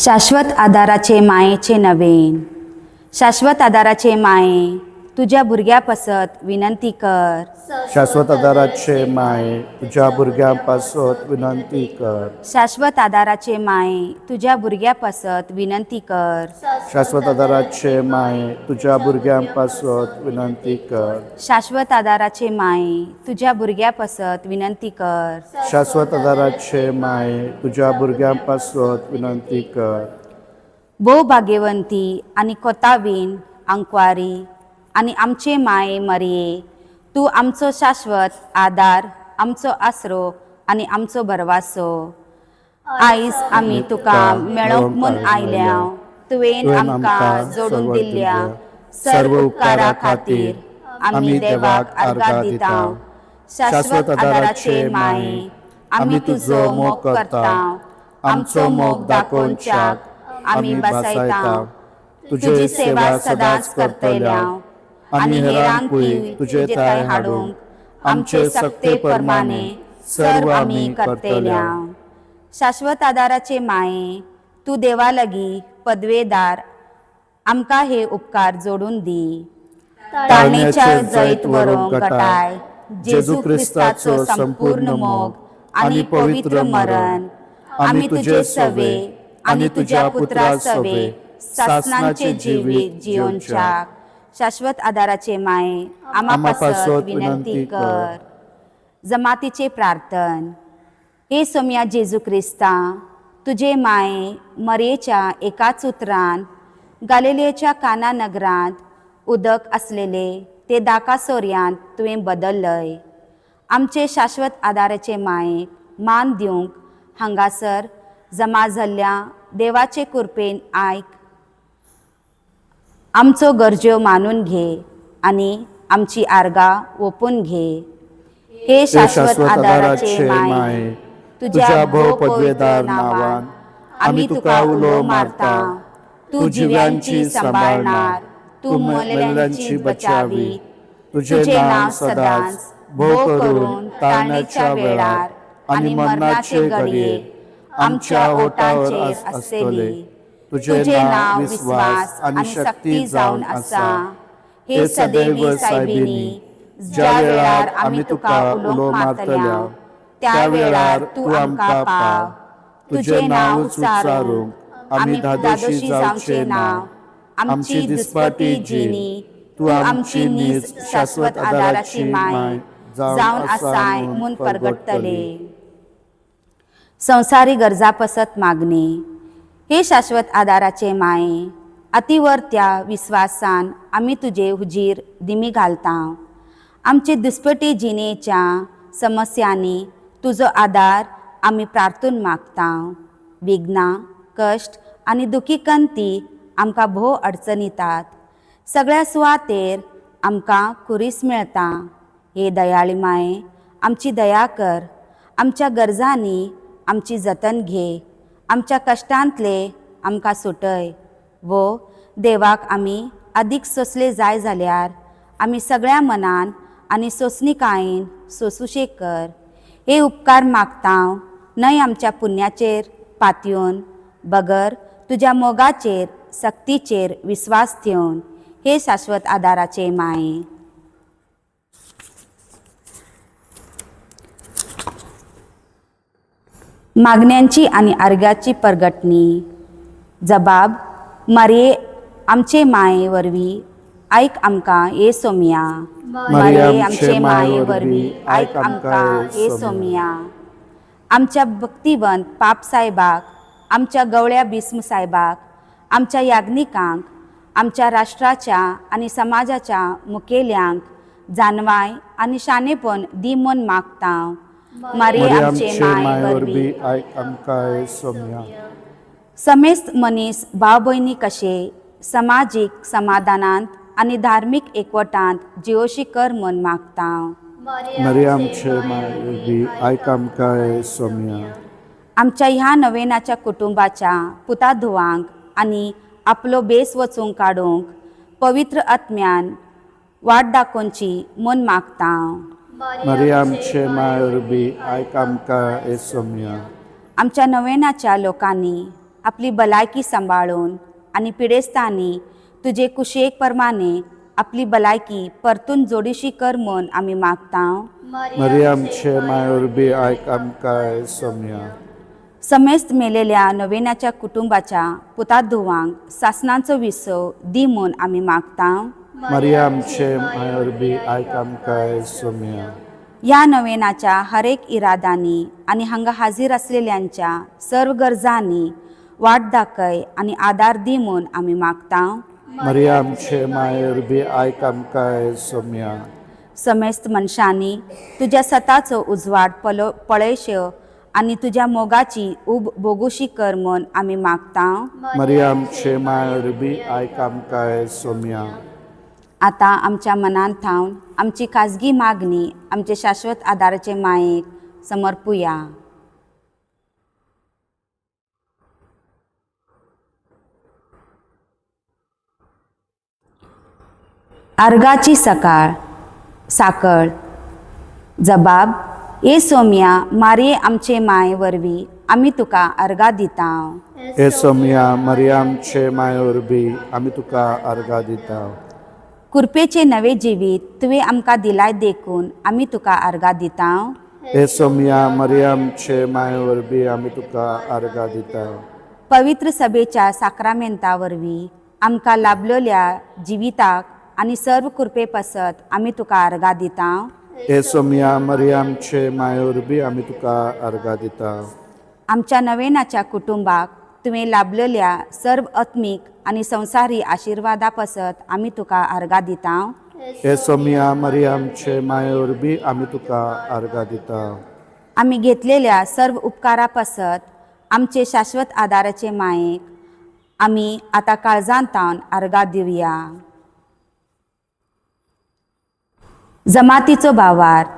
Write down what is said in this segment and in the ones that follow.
शाश्वत आदाराचे मायेचे नवेन. शाश्वत आदाराचे माये तुझ्या भुरग्या पसत विनंती कर. शाश्वत आदाराचे माये तुझ्या भुरग्यांपासत विनंती कर. शाश्वत आदाराचे माये तुझ्या भुरग्या पसत विनंती कर. शाश्वत आदाराचे माये तुझ्या भुरग्यांपासत विनंती कर. शाश्वत आदाराचे माये तुझ्या भुरग्या पसत विनंती कर. शाश्वत आदाराचे माये तुझ्या भुरग्यांपासत विनंती कर. भोव भाग्यवंती आणि कोतावीन अंकवारी आणि आमचे माये मरिये, तू आमचो शाश्वत आदार, आमचो आसरो आणि आमचो भरवासो. आयज आमी तुका मेळोंक म्हूण आयल्या, तुवेन आमकां जोडून दिल्ल्या सर्व उपकारा खातीर आमी देवाक आर्गां दिता. शाश्वत आदाराचे माये आमी तुजो मोग करता. आमचो मोग दाखोवच्याक आमी बसयता. तुजी सेवा सदांच करतल्या आणि हेरांकूय तुजे ताय हाडूंक आमचे सक्ते परमाने सर्व आमी करतल्या. शाश्वत आदाराचे माये तू देवा लागी पदवेदार, आमकां हे उपकार जोडून दी. तारणेच्या जैत व्हरूंक घटाय जेजू क्रिस्ताचो संपूर्ण मोग आणि पवित्र मरण आमी तुजे सवे आणि तुझ्या पुत्रा सवे सासनाचे जिवीत जियोनच्याक. शाश्वत आदाराचे माये आम्हापासत विनंती कर. जमातीचे प्रार्थन. हे सोम्या जेजू क्रिस्ता, तुझे माये मरेच्या एकाच उतरान गालिलेच्या काना नगरांत उदक असलेले ते दाकासोऱ्यांत तुवें बदललय. आमचे शाश्वत आदाराचे मायेक मान दिवंक हांगासर जमा जाल्ल्या देवाचे कृपेन आयक. आमचो गरज्यो मानून घे आणि आमची आर्गां ओपून घे. हे शाश्वत आदाराचे माये तुझ्या भोव पदवेदार नांवान आमी तुका उलो मारता. तू जिव्यांची सांबाळणार, तू मेल्ल्यांची बचावी. तुझे नांव सदांच भोव करून ताळणेच्या वेळार आणि मरणाचे घडये आमच्या ओठांचेर आसतली. तुझे नांव विश्वास आणि शक्ती जावन आसा. हे सदैव सायबिनी, ज्या वेळार आमी तुका उलो मारतल्या त्या वेळार तू आमकां पाव. तुझे नांव उच्चारूंक आमी धादोशी जावचे ना. आमची दिसपटी जिणी तू आमची नीज शाश्वत आदाराची माय जावन आसाय म्हूण परगटतले. संवसारी गरजा पसत मागणे. हे शाश्वत आदाराचे माये अतिवर्त्या विश्वासान आमी तुजे हुजीर दिमी घालता. आमचे दिसपटी जिणेच्या समस्यांनी तुजो आदार आमी प्रार्थून मागता. विघ्नां, कश्ट आनी दुखीकंती आमकां भोव अडचणीतात. सगळ्या सुवातेर आमकां कुरीस मेळटा. हे दयाळी माये आमची दया कर. आमच्या गरजांनी आमची जतन घे. आमच्या कश्टांतले आमकां सुटय. वो देवाक आमी अदीक सोंसले जाय जाल्यार आमी सगळ्या मनान आनी सोंसणीकायेन सोंसुशें कर. हे उपकार मागता न्हय आमच्या पुण्याचेर पातयेवन, बगर तुज्या मोगाचेर सक्तीचेर विस्वास ठेवन. हे शाश्वत आदाराचे माये. मागण्यांची आणि आर्गाची परगटणी. जबाब. मरिये आमचे माये वरवीं आयक आमकां हे सोम्या. मरिये आमचे माये वरवीं आयक आमकां हे सोम्या. आमच्या भक्तिवंत पाप साहेबाक, आमच्या गवळ्या बिस्म साहेबाक, आमच्या याज्ञिकांक, आमच्या राष्ट्राच्या आणि समाजाच्या मुखेल्यांक जानवाय आणि शाणेपण दी म्हूण मागता. मरिये आमचे माये वरवीं आयक आमकां सोम्या. समेस्त मनीस भाव भयणी कशे समाजीक समाधानांत आणि धार्मीक एकवटांत जिवोशी कर म्हूण मागता. मरिये आमचे माये वरवीं आयक आमकां सोम्या. आमच्या ह्या नवेनाच्या कुटुंबाच्या पुता धुवांक आणि आपलो बेस वचूंक काडूंक पवित्र आत्म्यान वाट दाखोवची म्हूण मागता. मरिये आमचे माये वरवीं आयक आमकां सोम्या. आमच्या नवेनाच्या लोकांनी आपली भलायकी सांबाळून आणि पिडेस्तांनी तुझे कुशेक प्रमाणे आपली भलायकी परतून जोडीशी कर म्हूण आमी मागता. मरियमचे मायवरबी आयक आमकां सोम्या. समेस्त मेलेल्या नवेनाच्या कुटुंबाच्या पुतात धुवांक सासणांचो विसव दी म्हूण आमी मागता. मरियमचे मायवरबी आयक आमकां सोम्या. ह्या नवेनाच्या हरेक इरादांनी आणि हांगा हाजीर असलेल्यांच्या सर्व गरजांनी वाट दाखय आणि आदार दी म्हूण आमी मागता. मरियमचे मायवरबी आयक आमकां सोम्या. समेस्त मनशांनी तुझ्या सताचो उजवाड पळयश आणि तुझ्या मोगाची उब बोगुशी कर म्हूण आमी मागता. मरियमचे मायवरबी आयक आमकां सोम्या. आता आमच्या मनांत थावन आमची खाजगी मागणी आमचे शाश्वत आदाराचे मायेक समर्पुया. अर्गाची साकळ. जबाब. ए सोम्या मारये आमचे माये वरवीं आमी तुका अर्गा दिता. ए सोम्या मरियमचे मायवरबी आमी तुका अर्गा दिता. कुरपेचे नवे जिवीत तुवें आमकां दिलाय देखून आमी तुका अर्गा दिता. ए सोम्या मरियमचे मायवरबी आमी तुका अर्गा दिता. पवित्र सभेच्या साक्रामेंता वरवीं आमकां लाभलेल्या जिविताक आनी सर्व कुरपे पसत आमी तुका अर्गा दिता. ए सोम्या मरियमचे मायवरबी आमी तुका अर्गा दिता. आमच्या नवेनाच्या कुटुंबाक तुवें लाभलेल्या सर्व आत्मीक आणि संसारी आशिर्वादा पसत आमी तुका अर्गा दिता. ए सोम्या मरियमचे मायवरबी आमी तुका अर्गा दिता. आमी घेतलेल्या सर्व उपकारा पसत आमचे शाश्वत आदाराचे मायेक आमी आतां काळजांतावन अर्गा दिवया. जमातीचो भावार्थ.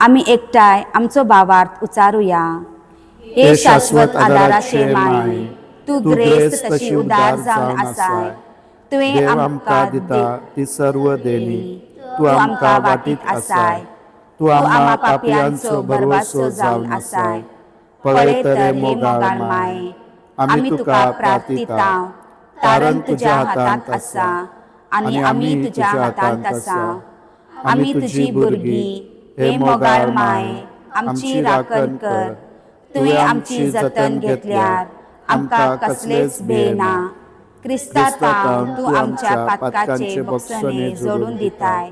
आमी एकठांय आमचो भावार्थ उचारुया. हे शाश्वत आदाराचे माये, तू ग्रेस्त तशी उदार जावन आसाय. तुवें आमकां दिता ती सर्व देणी तू आमकां वाटीत आसाय. तू आम्हा पापियांचो भरवसो जावन आसाय. पळय तरे मोगाळ माये, आमी तुका प्रार्थिता. कारण तुज्या हातांत आसा आनी आमी तुज्या हातांत आसा. आमी तुजी भुरगीं, हे मोगाळ माये, आमची राखण कर. तुवें आमची जतन घेतल्यार आमकां कसलेच भंय ना. क्रिस्तांत तू आमच्या पातकाचे बोगसणे जोडून दिताय.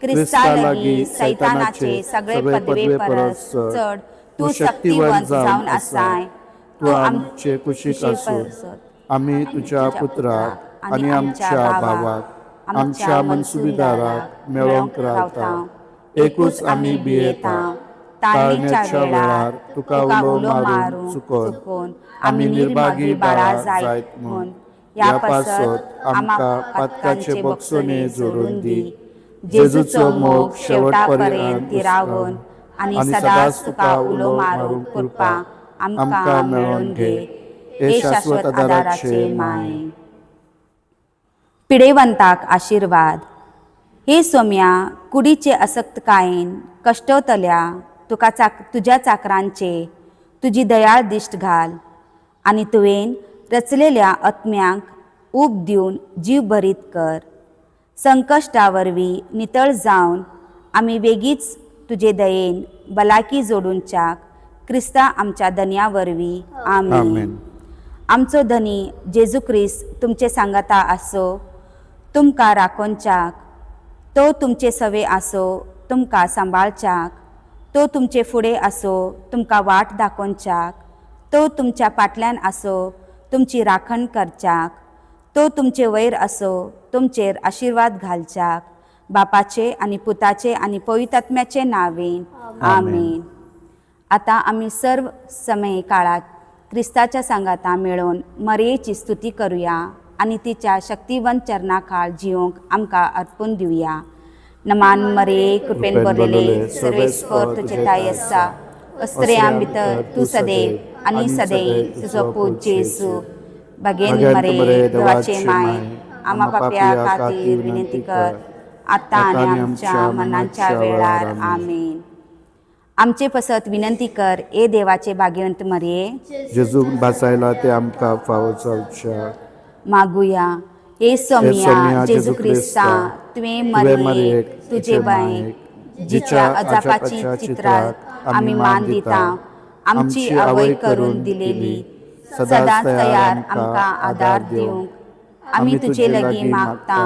क्रिस्ता लागीं सैतानाचे सगळे पदवे परस चड तू शक्तिवंत जावन आसाय. तू आमचे कुशीक आसून आमी तुज्या पुत्राक आनी आमच्या भावाक आमच्या मनसुबेदाराक मेळोंक रावता. एकूच आमी भियेता. ताळणेच्या वेळार तुका उलो मारून चुकोन आमी निर्भागी बाळा जायत म्हूण ह्या पासत आमकां पातकाचे बोगसणे जोडून दी. जेजूचो मोग शेवटा पर्यंत तिरावून आनी सदांच तुका उलो मारून कृपा आमकां मेळोवन घे. हे शाश्वत आदाराचे माये. पिडेवंताक आशिर्वाद. हे सोम्या कुडीचे असक्तकायेन कश्टवतल्या तुझ्या चाकरांचे तुजी दयाळ दिश्ट घाल आनी तुवें रचलेल्या आत्म्यांक ऊब दिवन जीव भरीत कर. संकश्टा वरवीं नितळ जावन आमी बेगीच तुजे दयेन भलायकी जोडूनच्याक क्रिस्ता आमच्या धन्या वरवीं. आमेन. आमचो धनी जेजू क्रिस्त तुमचे सांगता आसो तुमकां राखोवच्याक. तो तुमचे सवे आसो तुमकां सांबाळच्याक. तो तुमचे फुडें आसो तुमकां वाट दाखोवच्याक. तो तुमच्या फाटल्यान आसो तुमची राखण करच्याक. तो तुमचे वयर आसो तुमचेर आशिर्वाद घालच्याक. बापाचे आनी पुताचे आनी पवित्र आत्म्याचे नांवेन. आमेन. आतां आमी सर्व समय काळात क्रिस्ताच्या सांगाता मेळोवन मरयेची स्तुती करुया आनी तिच्या शक्तिवंत चरणाखाल जिवंक आमकां अर्पून दिवया. नमान मरये कृपेन भरलेले सर्वेस्पर तुजे ताय आसा. अस्त्रेयां भितर तूं सदैव आनी सदैव तुजो पूत जेजू. भगेन मरे देवाचे माय, आम्हा पाप्या खातीर विनंती कर. आतां आनी आमच्या मरणाच्या वेळार. आमेन. आमचे पसत विनंती कर ए देवाचे भाग्यवंत मरिये. जेजूक बासायला ते आमकां फावो जावच्या. मागुया ए सोमिया जेजू क्रिस्ता तुवें मरियेक तुजे बायेक जिच्या अजापाची चित्राक आमी मान दिता आमची आवय करून दिलेली सदांच तयार आमकां आदार दिवंक आमी तुजे लागीं मागता.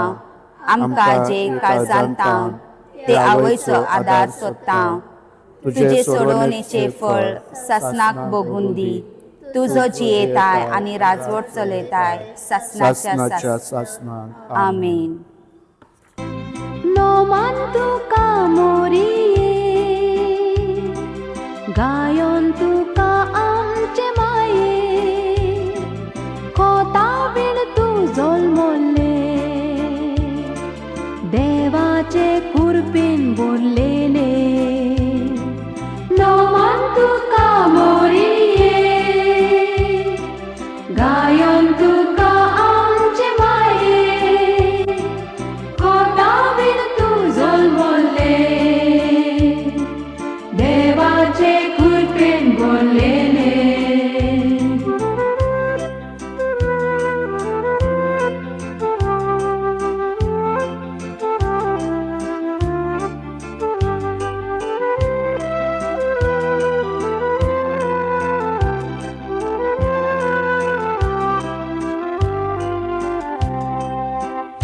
आमकां जे काळजांता ते आवयचो आदार सोदता. तुजे सोडवणेचे फळ सासनाक भोगून दी. तुजो जियेताय आनी राजवट चलयताय सासनाच्या सासनाक. आमेन. नोमान तुका मोरये गायोन तुका आमचे माये खोता बीण तूं जल्मले देवाचे कुरपीन बोरलेले. नोमान तुका मोरये गायोन तुका आमचे माये खोता बीण तूं जल्मले देवाचे कुरपीन बोरलेले.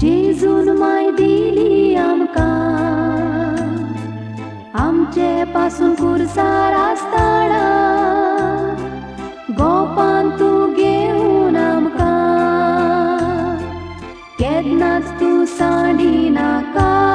जेजून माय दिली आमकां आमचे पासून कुरसार आसतना गोपान तूं घेवन आमकां केन्नाच तूं सांडी नाका.